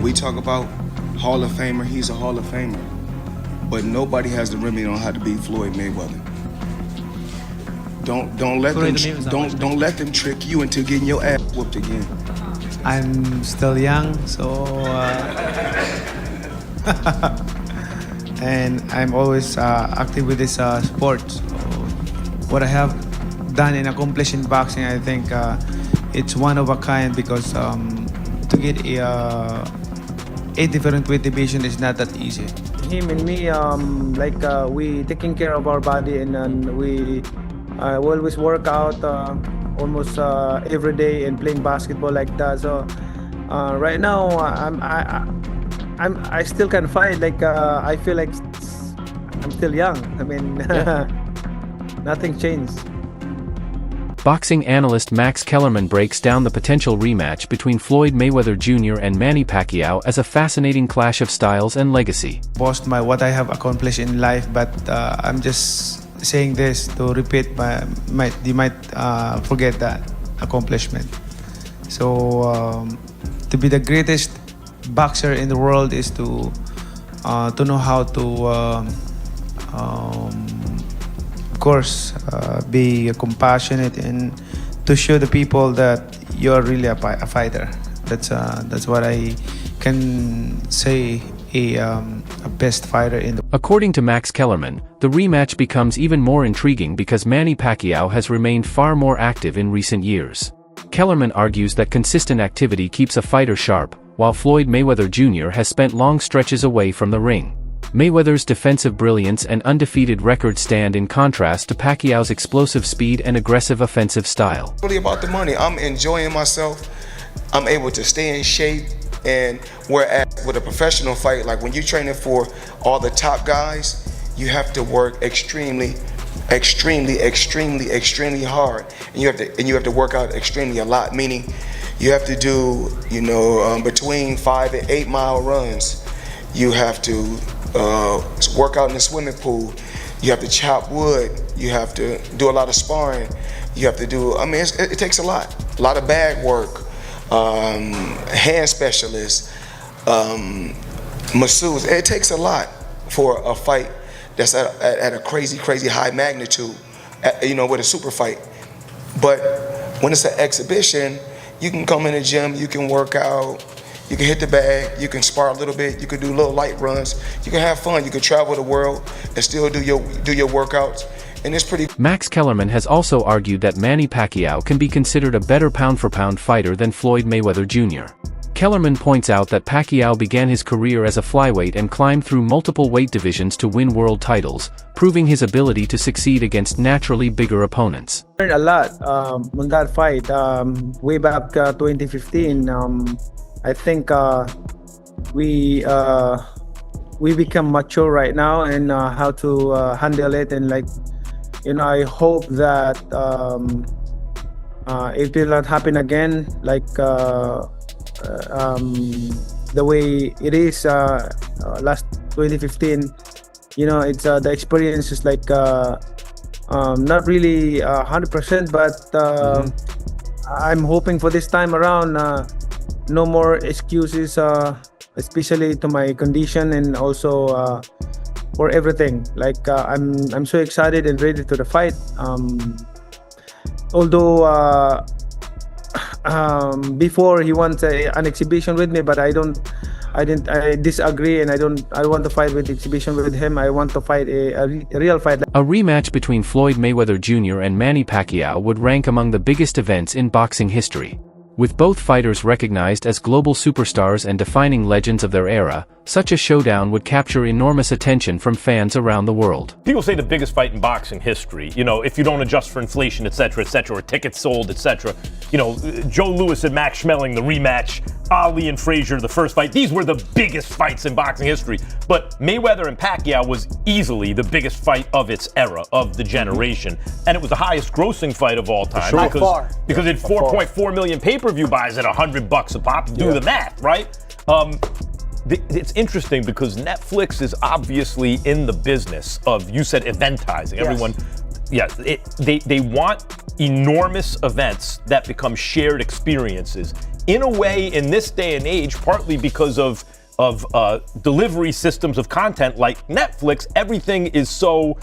we talk about Hall of Famer, he's a Hall of Famer. But nobody has the remedy on how to beat Floyd Mayweather. Don't let them trick you into getting your ass whooped again. I'm still young, so and I'm always active with this sport. So what I have done and accomplished in boxing, I think it's one of a kind, because to get a different weight division is not that easy. Him and me, we taking care of our body, and we always work out almost every day and playing basketball like that. So right now, I still can fight. I feel like I'm still young. I mean, nothing changed. Boxing analyst Max Kellerman breaks down the potential rematch between Floyd Mayweather Jr. and Manny Pacquiao as a fascinating clash of styles and legacy. Boast what I have accomplished in life, but I'm just saying this to repeat. You might forget that accomplishment. So to be the greatest boxer in the world is to know how to of course, be compassionate and to show the people that you're really a fighter. That's what I can say a best fighter in the. According to Max Kellerman, the rematch becomes even more intriguing because Manny Pacquiao has remained far more active in recent years. Kellerman argues that consistent activity keeps a fighter sharp, while Floyd Mayweather Jr. has spent long stretches away from the ring. Mayweather's defensive brilliance and undefeated record stand in contrast to Pacquiao's explosive speed and aggressive offensive style. It's really about the money. I'm enjoying myself. I'm able to stay in shape, and whereas with a professional fight, like when you're training for all the top guys, you have to work extremely hard, and you have to work out extremely a lot. Meaning, you have to do between 5 and 8 mile runs. You have to work out in the swimming pool. You have to chop wood. You have to do a lot of sparring. You have to do. I mean, it takes a lot of bag work. Hand specialists, masseurs. It takes a lot for a fight that's at a crazy high magnitude, with a super fight. But when it's an exhibition, you can come in the gym, you can work out, you can hit the bag, you can spar a little bit, you can do little light runs, you can have fun, you can travel the world and still do your workouts. And it's pretty. Max Kellerman has also argued that Manny Pacquiao can be considered a better pound-for-pound fighter than Floyd Mayweather Jr. Kellerman points out that Pacquiao began his career as a flyweight and climbed through multiple weight divisions to win world titles, proving his ability to succeed against naturally bigger opponents. I learned a lot on that fight. Way back 2015, I think we become mature right now and how to handle it, and I hope that it will not happen again, the way it is last 2015. It's the experience is not really 100%, but I'm hoping for this time around no more excuses, especially to my condition and also for everything. I'm so excited and ready to the fight. Although before he wants an exhibition with me, but I disagree, and I don't want to fight with exhibition with him. I want to fight a real fight. A rematch between Floyd Mayweather Jr. and Manny Pacquiao would rank among the biggest events in boxing history. With both fighters recognized as global superstars and defining legends of their era, such a showdown would capture enormous attention from fans around the world. People say the biggest fight in boxing history, if you don't adjust for inflation, etc., or tickets sold, etc. Joe Louis and Max Schmeling, the rematch, Ali and Frazier, the first fight. These were the biggest fights in boxing history. But Mayweather and Pacquiao was easily the biggest fight of its era, of the generation. And it was the highest grossing fight of all time. Sure. Because it had 4.4 million pay-per-view buys at $100 a pop. Do the math, right? It's interesting because Netflix is obviously in the business of, you said, eventizing. Yes. Everyone, they want enormous events that become shared experiences in a way, in this day and age, partly because of delivery systems of content like Netflix, everything is so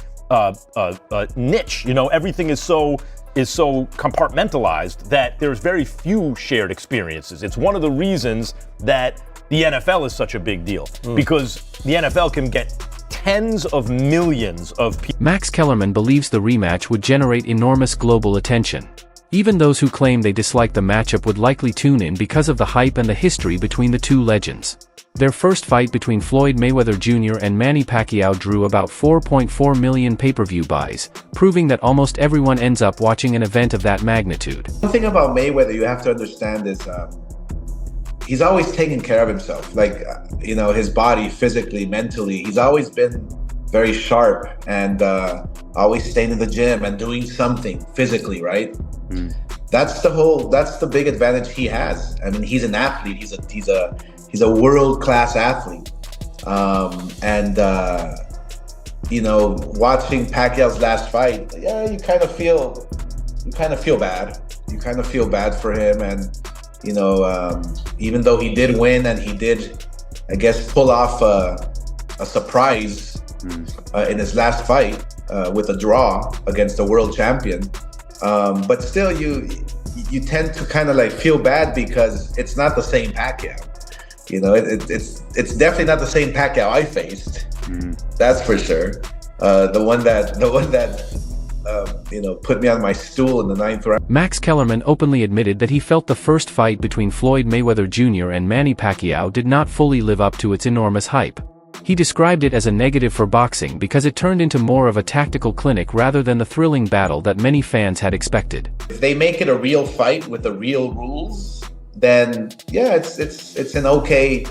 niche. You know, everything is so compartmentalized that there's very few shared experiences. It's one of the reasons that the NFL is such a big deal, because the NFL can get tens of millions of people. Max Kellerman believes the rematch would generate enormous global attention. Even those who claim they dislike the matchup would likely tune in because of the hype and the history between the two legends. Their first fight between Floyd Mayweather Jr. and Manny Pacquiao drew about 4.4 million pay-per-view buys, proving that almost everyone ends up watching an event of that magnitude. One thing about Mayweather you have to understand is he's always taken care of himself. Like, you know, his body, physically, mentally, he's always been very sharp and always staying in the gym and doing something physically, right? That's the big advantage he has. I mean, he's an athlete. He's a world-class athlete. You know, watching Pacquiao's last fight, yeah, you kind of feel bad. You kind of feel bad for him. And, you know, even though he did win and he did, I guess, pull off a surprise in his last fight with a draw against the world champion. But still, you tend to kind of like feel bad because it's not the same Pacquiao. You know, it's definitely not the same Pacquiao I faced. That's for sure. The one that you know, put me on my stool in the 9th round. Max Kellerman openly admitted that he felt the first fight between Floyd Mayweather Jr. and Manny Pacquiao did not fully live up to its enormous hype. He described it as a negative for boxing because it turned into more of a tactical clinic rather than the thrilling battle that many fans had expected. If they make it a real fight with the real rules, then yeah, it's an okay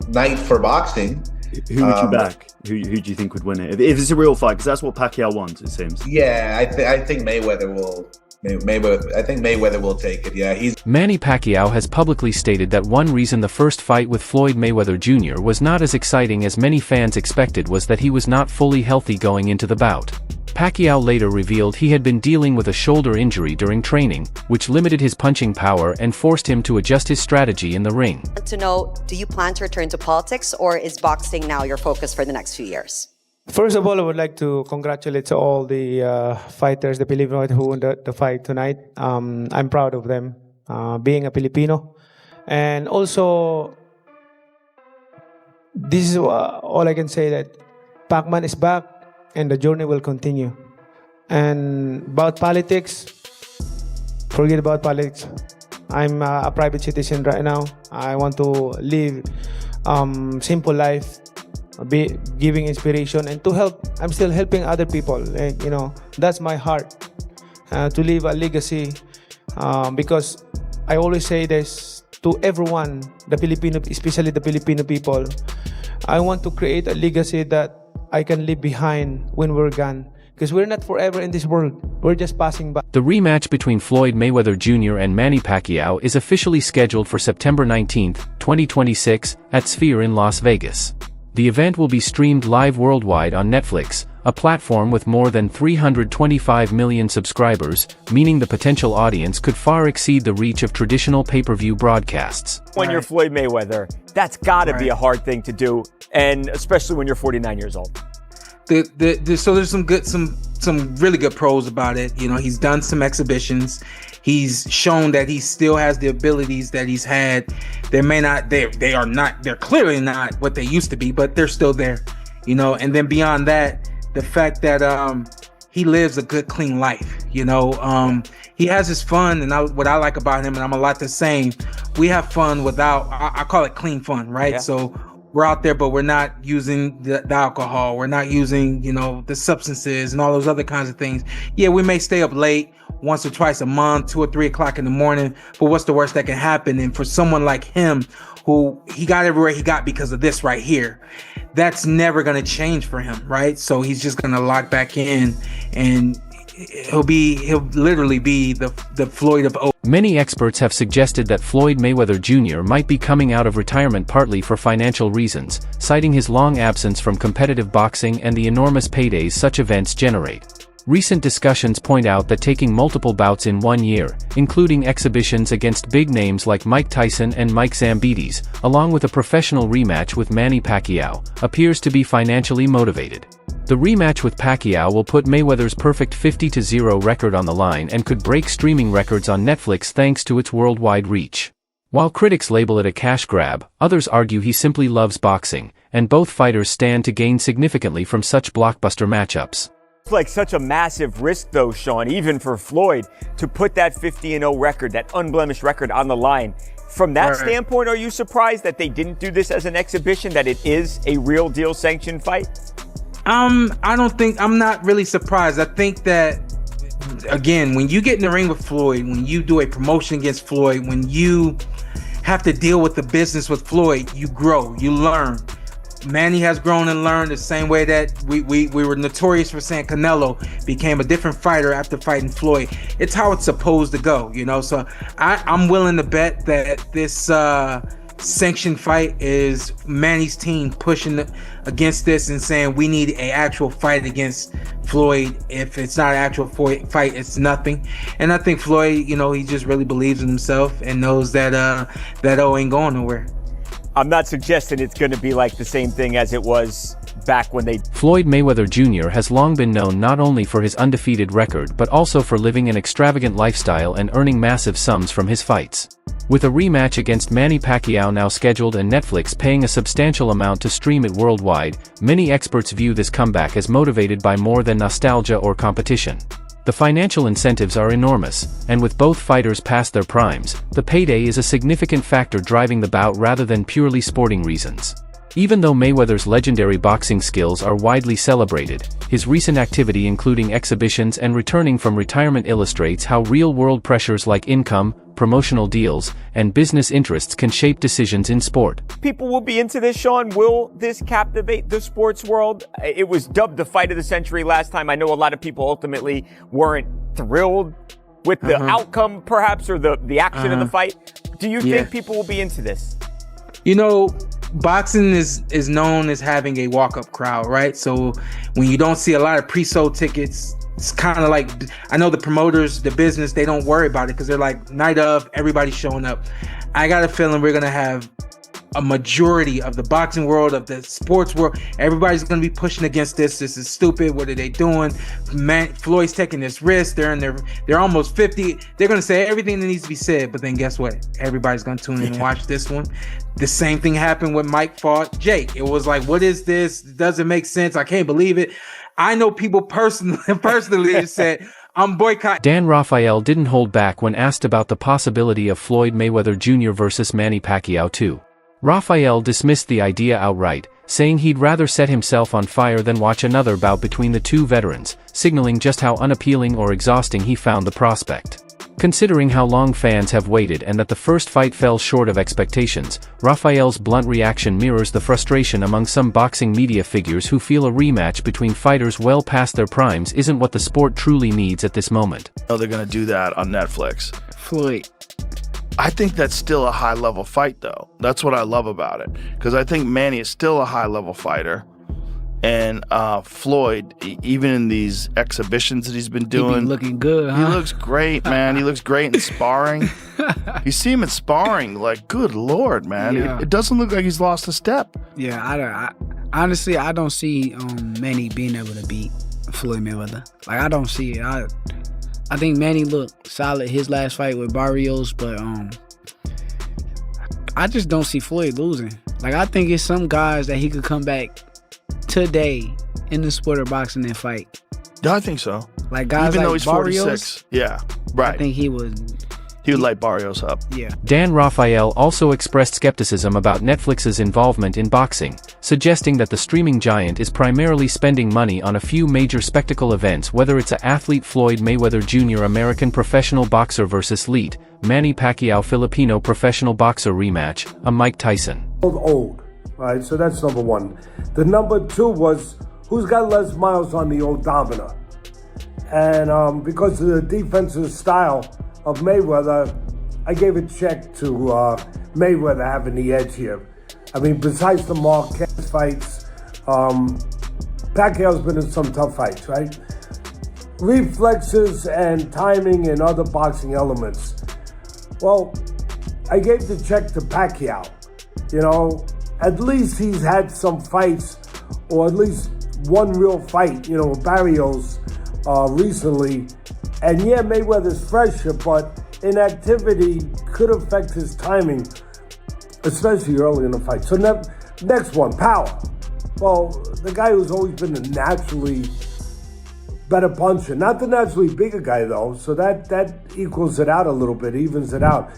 night for boxing. Who would you back? Who do you think would win it? If it's a real fight, because that's what Pacquiao wants, it seems. Yeah, I think Mayweather will. I think Mayweather will take it. Yeah, Manny Pacquiao has publicly stated that one reason the first fight with Floyd Mayweather Jr. was not as exciting as many fans expected was that he was not fully healthy going into the bout. Pacquiao later revealed he had been dealing with a shoulder injury during training, which limited his punching power and forced him to adjust his strategy in the ring. To know, do you plan to return to politics, or is boxing now your focus for the next few years? First of all, I would like to congratulate all the fighters, the Filipinos who won the fight tonight. I'm proud of them, being a Filipino. And also, this is all I can say, that Pacman is back and the journey will continue. And about politics, forget about politics. I'm a private citizen right now. I want to live simple life, be giving inspiration and to help. I'm still helping other people. Like, you know, that's my heart, to leave a legacy, because I always say this to everyone, the Filipino, especially the Filipino people. I want to create a legacy that I can leave behind when we're gone, because we're not forever in this world. We're just passing by. The rematch between Floyd Mayweather Jr. and Manny Pacquiao is officially scheduled for September 19, 2026, at Sphere in Las Vegas. The event will be streamed live worldwide on Netflix, a platform with more than 325 million subscribers, meaning the potential audience could far exceed the reach of traditional pay-per-view broadcasts. When you're Floyd Mayweather, that's gotta be a hard thing to do, and especially when you're 49 years old. So there's some really good pros about it. You know, he's done some exhibitions. He's shown that he still has the abilities that he's had. They're clearly not what they used to be, but they're still there. You know, and then beyond that, the fact that he lives a good, clean life. You know, he has his fun, and what I like about him, and I'm a lot the same. We have fun without, I call it clean fun, right? Yeah. So we're out there, but we're not using the alcohol. We're not using, you know, the substances and all those other kinds of things. Yeah, we may stay up late once or twice a month, 2 or 3 o'clock in the morning, but what's the worst that can happen? And for someone like him, who he got everywhere he got because of this right here, that's never going to change for him, right? So he's just going to lock back in, and he'll literally be the Floyd of old. Many experts have suggested that Floyd Mayweather Jr. might be coming out of retirement partly for financial reasons, citing his long absence from competitive boxing and the enormous paydays such events generate. Recent discussions point out that taking multiple bouts in 1 year, including exhibitions against big names like Mike Tyson and Mike Zambides, along with a professional rematch with Manny Pacquiao, appears to be financially motivated. The rematch with Pacquiao will put Mayweather's perfect 50-0 record on the line and could break streaming records on Netflix thanks to its worldwide reach. While critics label it a cash grab, others argue he simply loves boxing, and both fighters stand to gain significantly from such blockbuster matchups. It's like such a massive risk, though, Sean, even for Floyd, to put that 50-0 record, that unblemished record, on the line. From that standpoint, are you surprised that they didn't do this as an exhibition, that it is a real deal sanctioned fight? I'm not really surprised. I think that, again, when you get in the ring with Floyd, when you do a promotion against Floyd, when you have to deal with the business with Floyd, you grow, you learn. Manny has grown and learned the same way that we were notorious for saying Canelo became a different fighter after fighting Floyd. It's how it's supposed to go, you know? So I'm willing to bet that this sanctioned fight is Manny's team pushing against this and saying we need an actual fight against Floyd. If it's not an actual fight, it's nothing. And I think Floyd, you know, he just really believes in himself and knows that that O ain't going nowhere. I'm not suggesting it's going to be like the same thing as it was back when they... Floyd Mayweather Jr. has long been known not only for his undefeated record but also for living an extravagant lifestyle and earning massive sums from his fights. With a rematch against Manny Pacquiao now scheduled and Netflix paying a substantial amount to stream it worldwide, many experts view this comeback as motivated by more than nostalgia or competition. The financial incentives are enormous, and with both fighters past their primes, the payday is a significant factor driving the bout rather than purely sporting reasons. Even though Mayweather's legendary boxing skills are widely celebrated, his recent activity including exhibitions and returning from retirement illustrates how real-world pressures like income, promotional deals, and business interests can shape decisions in sport. People will be into this, Sean. Will this captivate the sports world? It was dubbed the fight of the century last time. I know a lot of people ultimately weren't thrilled with the outcome, perhaps, or the action of the fight. Do you think people will be into this? You know, boxing is known as having a walk-up crowd, right? So when you don't see a lot of pre-sold tickets, it's kind of like, I know the promoters, the business, they don't worry about it because they're like, night of, everybody's showing up. I got a feeling we're going to have a majority of the boxing world, of the sports world, everybody's going to be pushing against this. This is stupid. What are they doing? Floyd's taking this risk. They're almost 50. They're going to say everything that needs to be said. But then guess what? Everybody's going to tune in and watch this one. The same thing happened when Mike fought Jake. It was like, what is this? It doesn't make sense. I can't believe it. I know people personally said, I'm boycotting. Dan Rafael didn't hold back when asked about the possibility of Floyd Mayweather Jr. versus Manny Pacquiao too. Rafael dismissed the idea outright, saying he'd rather set himself on fire than watch another bout between the two veterans, signaling just how unappealing or exhausting he found the prospect. Considering how long fans have waited and that the first fight fell short of expectations, Rafael's blunt reaction mirrors the frustration among some boxing media figures who feel a rematch between fighters well past their primes isn't what the sport truly needs at this moment. Oh, they're going to do that on Netflix. Floyd. I think that's still a high-level fight, though. That's what I love about it, because I think Manny is still a high-level fighter. And Floyd, even in these exhibitions that he's been doing, he be looking good, huh? He looks great, man. He looks great in sparring. You see him in sparring, like, good Lord, man. Yeah. It doesn't look like he's lost a step. Yeah, I honestly, I don't see Manny being able to beat Floyd Mayweather. Like, I don't see it. I think Manny looked solid his last fight with Barrios, but I just don't see Floyd losing. Like, I think it's some guys that he could come back today in the sport of boxing and fight. Yeah, I think so. Like guys even like though he's Barrios, 46. Yeah, right. I think he would light Barrios up. Yeah. Dan Rafael also expressed skepticism about Netflix's involvement in boxing, suggesting that the streaming giant is primarily spending money on a few major spectacle events, whether it's a athlete Floyd Mayweather Jr. American professional boxer versus Elite, Manny Pacquiao Filipino professional boxer rematch, a Mike Tyson. Old, right? So that's number one. The number two was who's got less miles on the odometer, and because of the defensive style of Mayweather, I gave a check to Mayweather having the edge here. I mean, besides the Marquez fights, Pacquiao's been in some tough fights, right? reflexes and timing and other boxing elements. Well, I gave the check to Pacquiao. At least he's had some fights, or at least one real fight, with Barrios recently. And yeah, Mayweather's fresher, but inactivity could affect his timing, especially early in the fight. So next one, power. Well, the guy who's always been a naturally better puncher. Not the naturally bigger guy, though, so that equals it out a little bit, evens it out.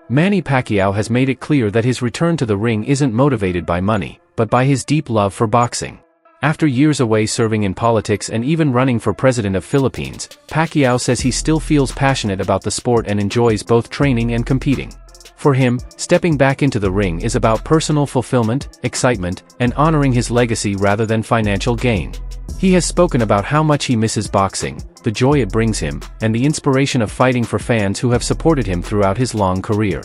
Manny Pacquiao has made it clear that his return to the ring isn't motivated by money, but by his deep love for boxing. After years away serving in politics and even running for president of Philippines, Pacquiao says he still feels passionate about the sport and enjoys both training and competing. For him, stepping back into the ring is about personal fulfillment, excitement, and honoring his legacy rather than financial gain. He has spoken about how much he misses boxing, the joy it brings him, and the inspiration of fighting for fans who have supported him throughout his long career.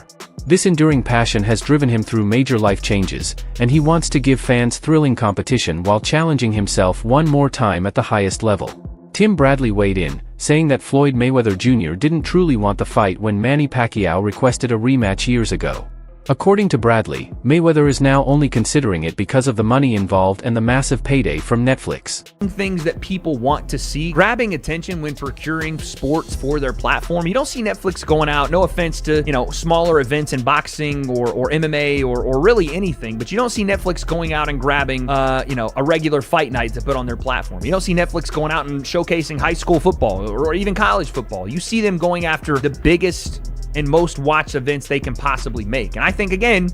This enduring passion has driven him through major life changes, and he wants to give fans thrilling competition while challenging himself one more time at the highest level. Tim Bradley weighed in, saying that Floyd Mayweather Jr. didn't truly want the fight when Manny Pacquiao requested a rematch years ago. According to Bradley, Mayweather is now only considering it because of the money involved and the massive payday from Netflix. Things that people want to see, grabbing attention when procuring sports for their platform. You don't see Netflix going out, no offense to, smaller events in boxing or MMA or really anything, but you don't see Netflix going out and grabbing, a regular fight night to put on their platform. You don't see Netflix going out and showcasing high school football or even college football. You see them going after the biggest and most watched events they can possibly make. And I think, again,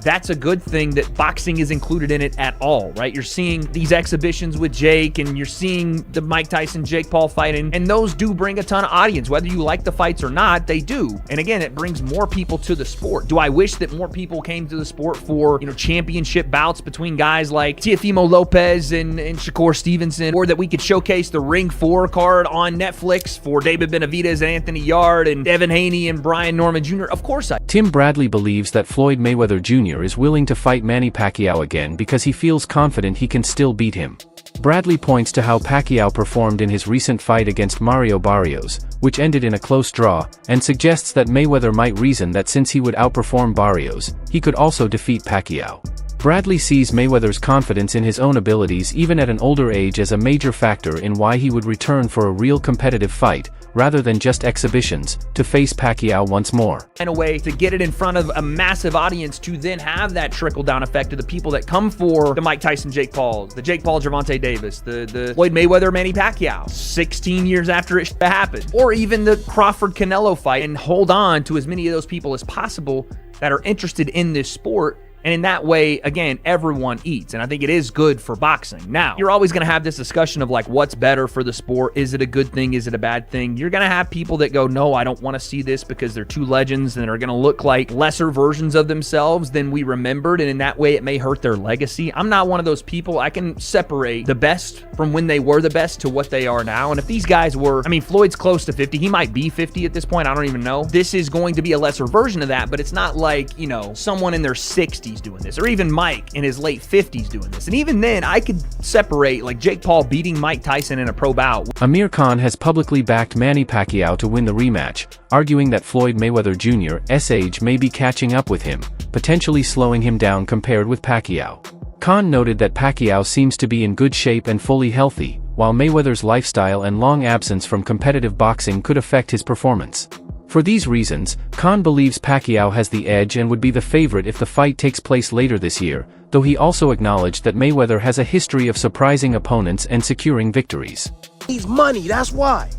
that's a good thing that boxing is included in it at all, right? You're seeing these exhibitions with Jake, and you're seeing the Mike Tyson-Jake Paul fight, and those do bring a ton of audience. Whether you like the fights or not, they do. And again, it brings more people to the sport. Do I wish that more people came to the sport for, championship bouts between guys like Teofimo Lopez and Shakur Stevenson, or that we could showcase the Ring 4 card on Netflix for David Benavidez and Anthony Yard and Devin Haney and Brian Norman Jr.? Of course I. Tim Bradley believes that Floyd Mayweather Jr. is willing to fight Manny Pacquiao again because he feels confident he can still beat him. Bradley points to how Pacquiao performed in his recent fight against Mario Barrios, which ended in a close draw, and suggests that Mayweather might reason that since he would outperform Barrios, he could also defeat Pacquiao. Bradley sees Mayweather's confidence in his own abilities even at an older age as a major factor in why he would return for a real competitive fight, rather than just exhibitions, to face Pacquiao once more. In a way to get it in front of a massive audience to then have that trickle-down effect to the people that come for the Mike Tyson-Jake Pauls, the Jake Paul Gervonta Davis, the Floyd Mayweather Manny Pacquiao, 16 years after it happened, or even the Crawford Canelo fight, and hold on to as many of those people as possible that are interested in this sport. And in that way, again, everyone eats. And I think it is good for boxing. Now, you're always going to have this discussion of what's better for the sport? Is it a good thing? Is it a bad thing? You're going to have people that go, no, I don't want to see this because they're two legends and are going to look like lesser versions of themselves than we remembered. And in that way, it may hurt their legacy. I'm not one of those people. I can separate the best from when they were the best to what they are now. And if these guys were, Floyd's close to 50. He might be 50 at this point. I don't even know. This is going to be a lesser version of that, but it's not like, someone in their 60s doing this, or even Mike in his late 50s doing this. And even then, I could separate Jake Paul beating Mike Tyson in a pro bout. Amir Khan has publicly backed Manny Pacquiao to win the rematch, arguing that Floyd Mayweather Jr.'s age may be catching up with him, potentially slowing him down compared with Pacquiao. Khan noted that Pacquiao seems to be in good shape and fully healthy, while Mayweather's lifestyle and long absence from competitive boxing could affect his performance. For these reasons, Khan believes Pacquiao has the edge and would be the favorite if the fight takes place later this year, though he also acknowledged that Mayweather has a history of surprising opponents and securing victories. He's money, that's why.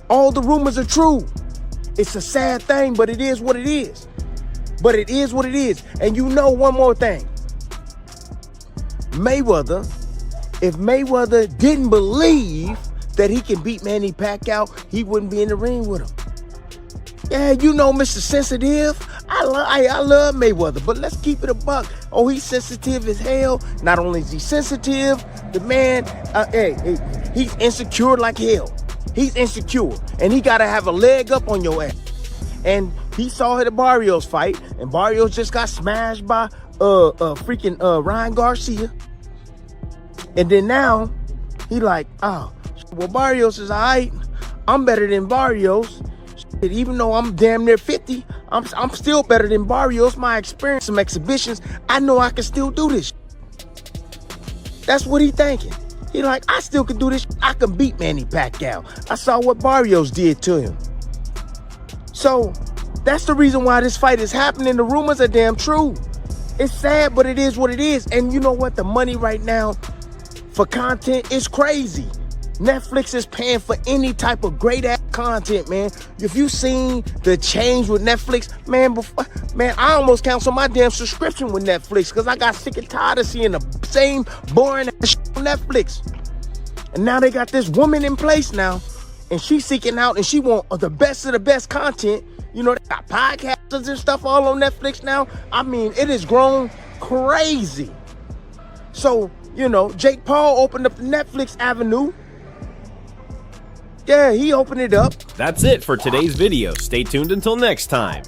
All the rumors are true. It's a sad thing, but it is what it is. But it is what it is. And one more thing. Mayweather, if Mayweather didn't believe that he can beat Manny Pacquiao, he wouldn't be in the ring with him. Yeah, Mr. Sensitive. I love Mayweather, but let's keep it a buck. Oh, he's sensitive as hell. Not only is he sensitive, the man, he's insecure like hell. He's insecure, and he gotta have a leg up on your ass. And he saw the Barrios fight, and Barrios just got smashed by Ryan Garcia. And then now, he like, oh, Well, Barrios is all right. I'm better than Barrios. Shit, even though I'm damn near 50, I'm still better than Barrios. My experience, some exhibitions, I know I can still do this. That's what he thinking. He like, I still can do this. I can beat Manny Pacquiao. I saw what Barrios did to him. So that's the reason why this fight is happening. The rumors are damn true. It's sad, but it is what it is. And you know what? The money right now for content is crazy. Netflix is paying for any type of great ass content, man. If you seen the change with Netflix, man, I almost canceled my damn subscription with Netflix because I got sick and tired of seeing the same boring ass shit on Netflix. And now they got this woman in place now, and she's seeking out and she want the best of the best content. You know, they got podcasters and stuff all on Netflix now. I mean, it has grown crazy. So, you know, Jake Paul opened up the Netflix avenue. Yeah, he opened it up. That's it for today's video. Stay tuned until next time.